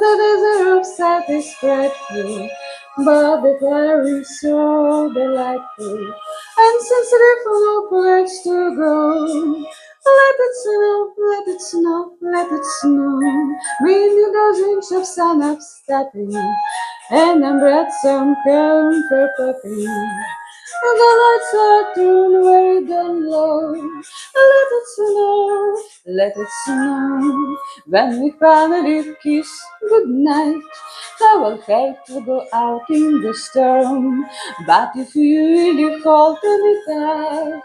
the desert of sad is dreadful, but the fire is so delightful and sensitive for no place to go. Let it snow, let it snow, let it snow. Bring you dozens of sun-ups stepping, and I'm bread some comfort popping. And the lights are turned very down low. Let it snow, let it snow. When we finally kiss goodnight, I will hate to go out in the storm. But if you really hold me tight,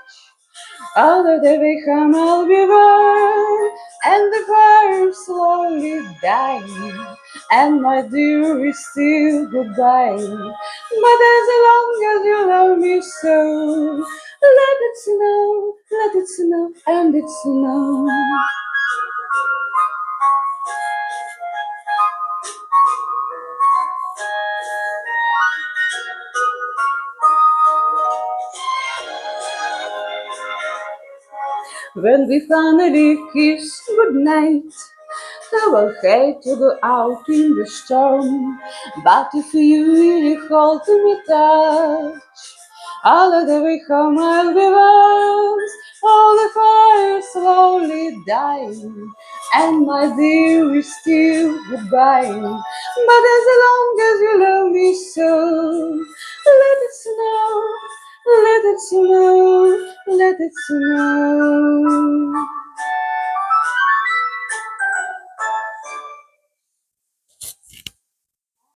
all the day we come, I'll be burned, and the fire slowly dying, and my dear is still goodbye. But as long as you love me so, let it snow, and it snow. When we finally kiss goodnight, I will hate to go out in the storm, but if you really hold me tight, all of the way home I'll be lost. All the fire slowly dying, and my dear is still goodbye. But as long as you love me so, let it snow, let it snow, let it snow.